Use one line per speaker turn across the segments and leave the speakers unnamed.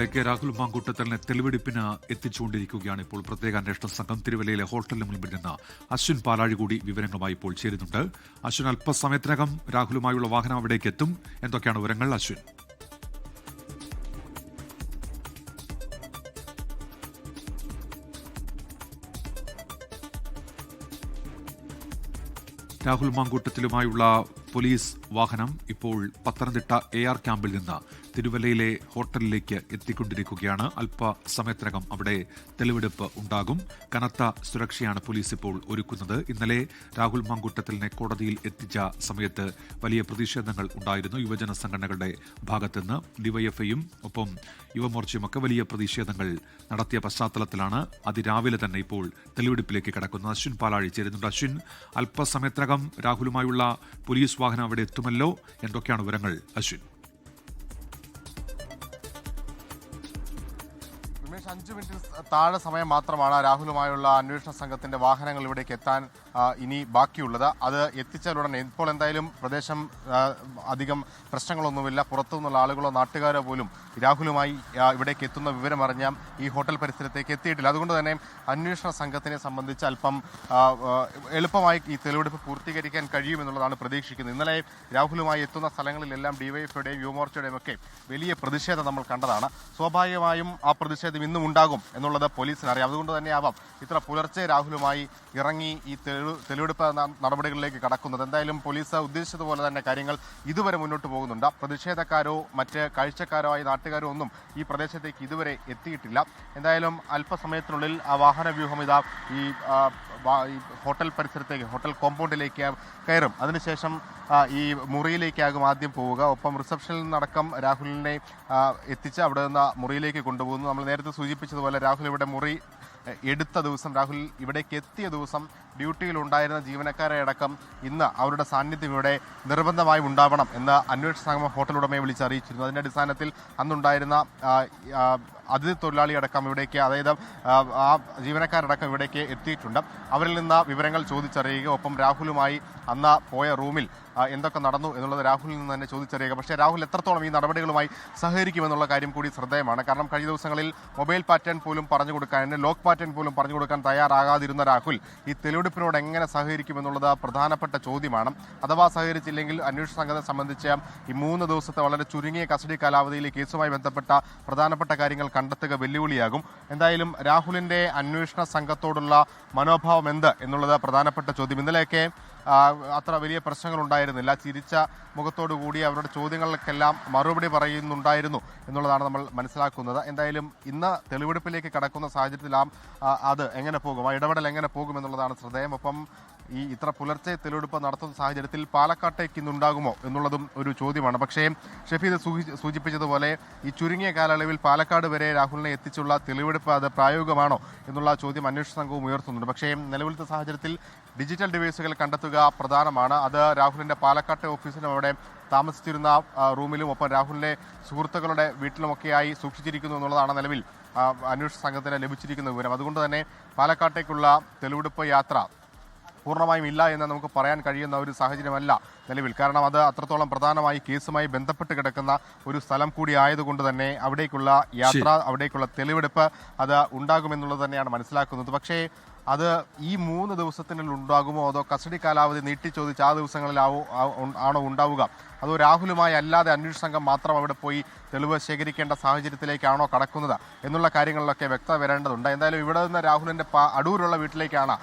രാഹുൽ മാങ്കൂട്ടത്തലിനെ തെളിവെടുപ്പിന് എത്തിച്ചുകൊണ്ടിരിക്കുകയാണ് ഇപ്പോൾ പ്രത്യേക അന്വേഷണ സംഘം. തിരുവല്ലയിലെ ഹോട്ടലിന് മുൻപിൽ നിന്ന് അശ്വിൻ പാലാഴി കൂടി വിവരങ്ങളുമായി ഇപ്പോൾ ചേരുന്നുണ്ട്. അശ്വിൻ, അല്പസമയത്തിനകം രാഹുലുമായുള്ള വാഹനം അവിടേക്ക് എത്തും. എന്തൊക്കെയാണ് വിവരങ്ങൾ അശ്വിൻ? രാഹുൽ മാങ്കൂട്ടത്തിലുമായുള്ള പോലീസ് വാഹനം ഇപ്പോൾ പത്തനംതിട്ട AR ക്യാമ്പിൽ നിന്ന് തിരുവല്ലയിലെ ഹോട്ടലിലേക്ക് എത്തിക്കൊണ്ടിരിക്കുകയാണ്. അല്പസമയത്തിനകം അവിടെ തെളിവെടുപ്പ് ഉണ്ടാകും. കനത്ത സുരക്ഷയാണ് പോലീസ് ഇപ്പോൾ ഒരുക്കുന്നത്. ഇന്നലെ രാഹുൽ മാങ്കൂട്ടത്തിലിനെ കോടതിയിൽ എത്തിച്ച സമയത്ത് വലിയ പ്രതിഷേധങ്ങൾ ഉണ്ടായിരുന്നു യുവജന സംഘടനകളുടെ ഭാഗത്തുനിന്ന്. ഡിവൈഎഫ്ഐയും ഒപ്പം യുവമോർച്ചയുമൊക്കെ വലിയ പ്രതിഷേധങ്ങൾ നടത്തിയ പശ്ചാത്തലത്തിലാണ് അതിരാവിലെ തന്നെ ഇപ്പോൾ തെളിവെടുപ്പിലേക്ക് കടക്കുന്നത്. അശ്വിൻ പാലാഴി ചേരുന്നുണ്ട്. അശ്വിൻ, അല്പസമയത്തിനകം രാഹുലുമായുള്ള പോലീസ് വാഹനം അവിടെ എത്തുമല്ലോ, എന്തൊക്കെയാണ് വിവരങ്ങൾ അശ്വിൻ?
5 മിനിറ്റ് താഴെ സമയം മാത്രമാണ് രാഹുലുമായുള്ള അന്വേഷണ സംഘത്തിന്റെ വാഹനങ്ങൾ ഇവിടേക്ക് എത്താൻ ഇനി ബാക്കിയുള്ളത്. അത് എത്തിച്ചാലുടനെ ഇപ്പോൾ എന്തായാലും പ്രദേശം അധികം പ്രശ്നങ്ങളൊന്നുമില്ല. പുറത്തു നിന്നുള്ള ആളുകളോ നാട്ടുകാരോ പോലും രാഹുലുമായി ഇവിടേക്ക് എത്തുന്ന വിവരമറിഞ്ഞ ഈ ഹോട്ടൽ പരിസരത്തേക്ക് എത്തിയിട്ടില്ല. അതുകൊണ്ട് തന്നെ അന്വേഷണ സംഘത്തിനെ സംബന്ധിച്ച് അല്പം എളുപ്പമായി ഈ തെളിവെടുപ്പ് പൂർത്തീകരിക്കാൻ കഴിയുമെന്നുള്ളതാണ് പ്രതീക്ഷിക്കുന്നത്. ഇന്നലെ രാഹുലുമായി എത്തുന്ന സ്ഥലങ്ങളിലെല്ലാം ഡിവൈഎഫ്ഐയുടെയും യുവമോർച്ചയുടെയും ഒക്കെ വലിയ പ്രതിഷേധം നമ്മൾ കണ്ടതാണ്. സ്വാഭാവികമായും ആ പ്രതിഷേധം ഇന്നും ഉണ്ടാകും എന്നുള്ളത് പോലീസിന് അറിയാം. അതുകൊണ്ട് തന്നെ ആവാം ഇത്ര പുലർച്ചെ രാഹുലുമായി ഇറങ്ങി ഈ തെളിവെടുപ്പ് നടപടികളിലേക്ക് കടക്കുന്നത്. എന്തായാലും പോലീസ് ഉദ്ദേശിച്ചതുപോലെ തന്നെ കാര്യങ്ങൾ ഇതുവരെ മുന്നോട്ട് പോകുന്നുണ്ട്. പ്രതിഷേധക്കാരോ മറ്റ് കാഴ്ചക്കാരോ ആയ നാട്ടുകാരോ ഒന്നും ഈ പ്രദേശത്തേക്ക് ഇതുവരെ എത്തിയിട്ടില്ല. എന്തായാലും അല്പസമയത്തിനുള്ളിൽ ആ വാഹന വ്യൂഹം ഇതാ ഈ ഹോട്ടൽ പരിസരത്തേക്ക്, ഹോട്ടൽ കോമ്പൗണ്ടിലേക്ക് കയറും. അതിനുശേഷം ഈ മുറിയിലേക്കാകും ആദ്യം പോവുക. ഒപ്പം റിസപ്ഷനിൽ നിന്നടക്കം രാഹുലിനെ എത്തിച്ച് അവിടെ നിന്ന് മുറിയിലേക്ക് കൊണ്ടുപോകുന്നു. നമ്മൾ നേരത്തെ സൂചിപ്പിച്ചതുപോലെ രാഹുൽ ഇവിടെ മുറി എടുത്ത ദിവസം, രാഹുൽ ഇവിടേക്ക് എത്തിയ ദിവസം ഡ്യൂട്ടിയിൽ ഉണ്ടായിരുന്ന ജീവനക്കാരെ അടക്കം ഇന്ന് അവരുടെ സാന്നിധ്യം ഇവിടെ നിർബന്ധമായും ഉണ്ടാവണം എന്ന് അന്വേഷണ സംഘം ഹോട്ടൽ ഉടമയെ വിളിച്ചറിയിച്ചിരുന്നു. അതിൻ്റെ അടിസ്ഥാനത്തിൽ അന്നുണ്ടായിരുന്ന അതിഥി തൊഴിലാളി അടക്കം ഇവിടേക്ക്, അതായത് ആ ജീവനക്കാരടക്കം ഇവിടേക്ക് എത്തിയിട്ടുണ്ട്. അവരിൽ നിന്ന് വിവരങ്ങൾ ചോദിച്ചറിയുക, ഒപ്പം രാഹുലുമായി അന്ന് പോയ റൂമിൽ എന്തൊക്കെ നടന്നു എന്നുള്ളത് രാഹുലിൽ നിന്ന് തന്നെ ചോദിച്ചറിയുക. പക്ഷേ രാഹുൽ എത്രത്തോളം ഈ നടപടികളുമായി സഹകരിക്കുമെന്നുള്ള കാര്യം കൂടി ശ്രദ്ധേയമാണ്. കാരണം കഴിഞ്ഞ ദിവസങ്ങളിൽ മൊബൈൽ പാറ്റേൺ പോലും പറഞ്ഞു കൊടുക്കാൻ, ലോക്ക് പാറ്റേൺ പോലും പറഞ്ഞു കൊടുക്കാൻ തയ്യാറാകാതിരുന്ന രാഹുൽ ഈ തെളിവെടുപ്പിനോട് എങ്ങനെ സഹകരിക്കുമെന്നുള്ളത് പ്രധാനപ്പെട്ട ചോദ്യമാണ്. അഥവാ സഹകരിച്ചില്ലെങ്കിൽ അന്വേഷണ സംഘത്തെ സംബന്ധിച്ച് ഈ 3 ദിവസത്തെ വളരെ ചുരുങ്ങിയ കസ്റ്റഡി കാലാവധിയിലെ കേസുമായി ബന്ധപ്പെട്ട പ്രധാനപ്പെട്ട കാര്യങ്ങൾ കണ്ടെത്തുക വെല്ലുവിളിയാകും. എന്തായാലും രാഹുലിന്റെ അന്വേഷണ സംഘത്തോടുള്ള മനോഭാവം എന്ത് എന്നുള്ളത് പ്രധാനപ്പെട്ട ചോദ്യം. ഇന്നലെയൊക്കെ അത്ര വലിയ പ്രശ്നങ്ങൾ ഉണ്ടായിരുന്നില്ല. ചിരിച്ച മുഖത്തോടു കൂടി അവരുടെ ചോദ്യങ്ങൾക്കെല്ലാം മറുപടി പറയുന്നുണ്ടായിരുന്നു എന്നുള്ളതാണ് നമ്മൾ മനസ്സിലാക്കുന്നത്. എന്തായാലും ഇന്ന് തെളിവെടുപ്പിലേക്ക് കടക്കുന്ന സാഹചര്യത്തിൽ അത് എങ്ങനെ പോകും, ആ ഇടപെടൽ എങ്ങനെ പോകും എന്നുള്ളതാണ് ശ്രദ്ധേയം. ഒപ്പം ഈ ഇത്ര പുലർച്ചെ തെളിവെടുപ്പ് നടത്തുന്ന സാഹചര്യത്തിൽ പാലക്കാട്ടേക്ക് ഇന്നുണ്ടാകുമോ എന്നുള്ളതും ഒരു ചോദ്യമാണ്. പക്ഷേ ഷഫീദ് സൂചിപ്പിച്ചതുപോലെ ഈ ചുരുങ്ങിയ കാലയളവിൽ പാലക്കാട് വരെ രാഹുലിനെ എത്തിച്ചുള്ള തെളിവെടുപ്പ് അത് പ്രായോഗികമാണോ എന്നുള്ള ചോദ്യം അന്വേഷണ സംഘവും ഉയർത്തുന്നുണ്ട്. പക്ഷേ നിലവിലത്തെ സാഹചര്യത്തിൽ ഡിജിറ്റൽ ഡിവൈസുകൾ കണ്ടെത്തുക പ്രധാനമാണ്. അത് രാഹുലിന്റെ പാലക്കാട്ടെ ഓഫീസിലും അവിടെ താമസിച്ചിരുന്ന റൂമിലും ഒപ്പം രാഹുലിന്റെ സുഹൃത്തുക്കളുടെ വീട്ടിലുമൊക്കെയായി സൂക്ഷിച്ചിരിക്കുന്നു എന്നുള്ളതാണ് നിലവിൽ അന്വേഷണ സംഘത്തിന് ലഭിച്ചിരിക്കുന്ന വിവരം. അതുകൊണ്ട് തന്നെ പാലക്കാട്ടേക്കുള്ള തെളിവെടുപ്പ് യാത്ര പൂർണ്ണമായും ഇല്ല എന്ന് നമുക്ക് പറയാൻ കഴിയുന്ന ഒരു സാഹചര്യമല്ല നിലവിൽ. കാരണം അത് അത്രത്തോളം പ്രധാനമായി കേസുമായി ബന്ധപ്പെട്ട് കിടക്കുന്ന ഒരു സ്ഥലം കൂടി ആയതുകൊണ്ട് തന്നെ അവിടേക്കുള്ള യാത്ര, അവിടേക്കുള്ള തെളിവെടുപ്പ് അത് ഉണ്ടാകുമെന്നുള്ളത് തന്നെയാണ് മനസ്സിലാക്കുന്നത്. പക്ഷേ അത് ഈ 3 ദിവസത്തിനുള്ളിൽ ഉണ്ടാകുമോ, അതോ കസ്റ്റഡി കാലാവധി നീട്ടി ചോദിച്ച് ആ ദിവസങ്ങളിലാണോ ഉണ്ടാവുക, അതോ രാഹുലുമായി അല്ലാതെ അന്വേഷണ സംഘം മാത്രം അവിടെ പോയി തെളിവ് ശേഖരിക്കേണ്ട സാഹചര്യത്തിലേക്കാണോ കടക്കുന്നത് എന്നുള്ള കാര്യങ്ങളിലൊക്കെ വ്യക്തത വരേണ്ടതുണ്ട്. എന്തായാലും ഇവിടെ നിന്ന് രാഹുലിന്റെ അടൂരുള്ള വീട്ടിലേക്കാണ്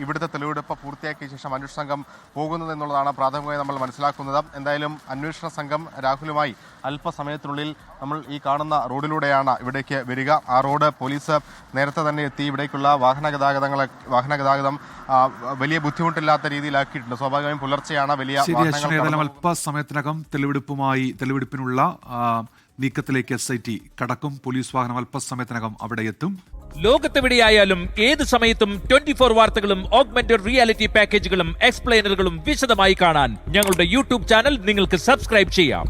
ഇവിടുത്തെ തെളിവെടുപ്പ് പൂർത്തിയാക്കിയ ശേഷം അന്വേഷണ സംഘം പോകുന്നത് എന്നുള്ളതാണ് പ്രാഥമികമായി നമ്മൾ മനസ്സിലാക്കുന്നത്. എന്തായാലും അന്വേഷണ സംഘം രാഹുലുമായി അല്പസമയത്തിനുള്ളിൽ നമ്മൾ ഈ കാണുന്ന റോഡിലൂടെയാണ് ഇവിടേക്ക് വരിക. ആ റോഡ് പോലീസ് നേരത്തെ തന്നെ എത്തി ഇവിടേക്കുള്ള വാഹന ഗതാഗതം വലിയ ബുദ്ധിമുട്ടില്ലാത്ത രീതിയിലാക്കിയിട്ടുണ്ട്. സ്വാഭാവികമായും പുലർച്ചെയാണ് വലിയ
അല്പസമയത്തിനകം തെളിവെടുപ്പിനുള്ള നീക്കത്തിലേക്ക് SIT കടക്കും. പോലീസ് വാഹനം അല്പസമയത്തിനകം അവിടെ എത്തും.
ലോകത്തെവിടെയായാലും ഏത് സമയത്തും 24 വാർത്തകളും ഓഗ്മെന്റഡ് റിയാലിറ്റി പാക്കേജുകളും എക്സ്പ്ലെയിനറുകളും വിശദമായി കാണാൻ ഞങ്ങളുടെ യൂട്യൂബ് ചാനൽ നിങ്ങൾക്ക് സബ്സ്ക്രൈബ് ചെയ്യാം.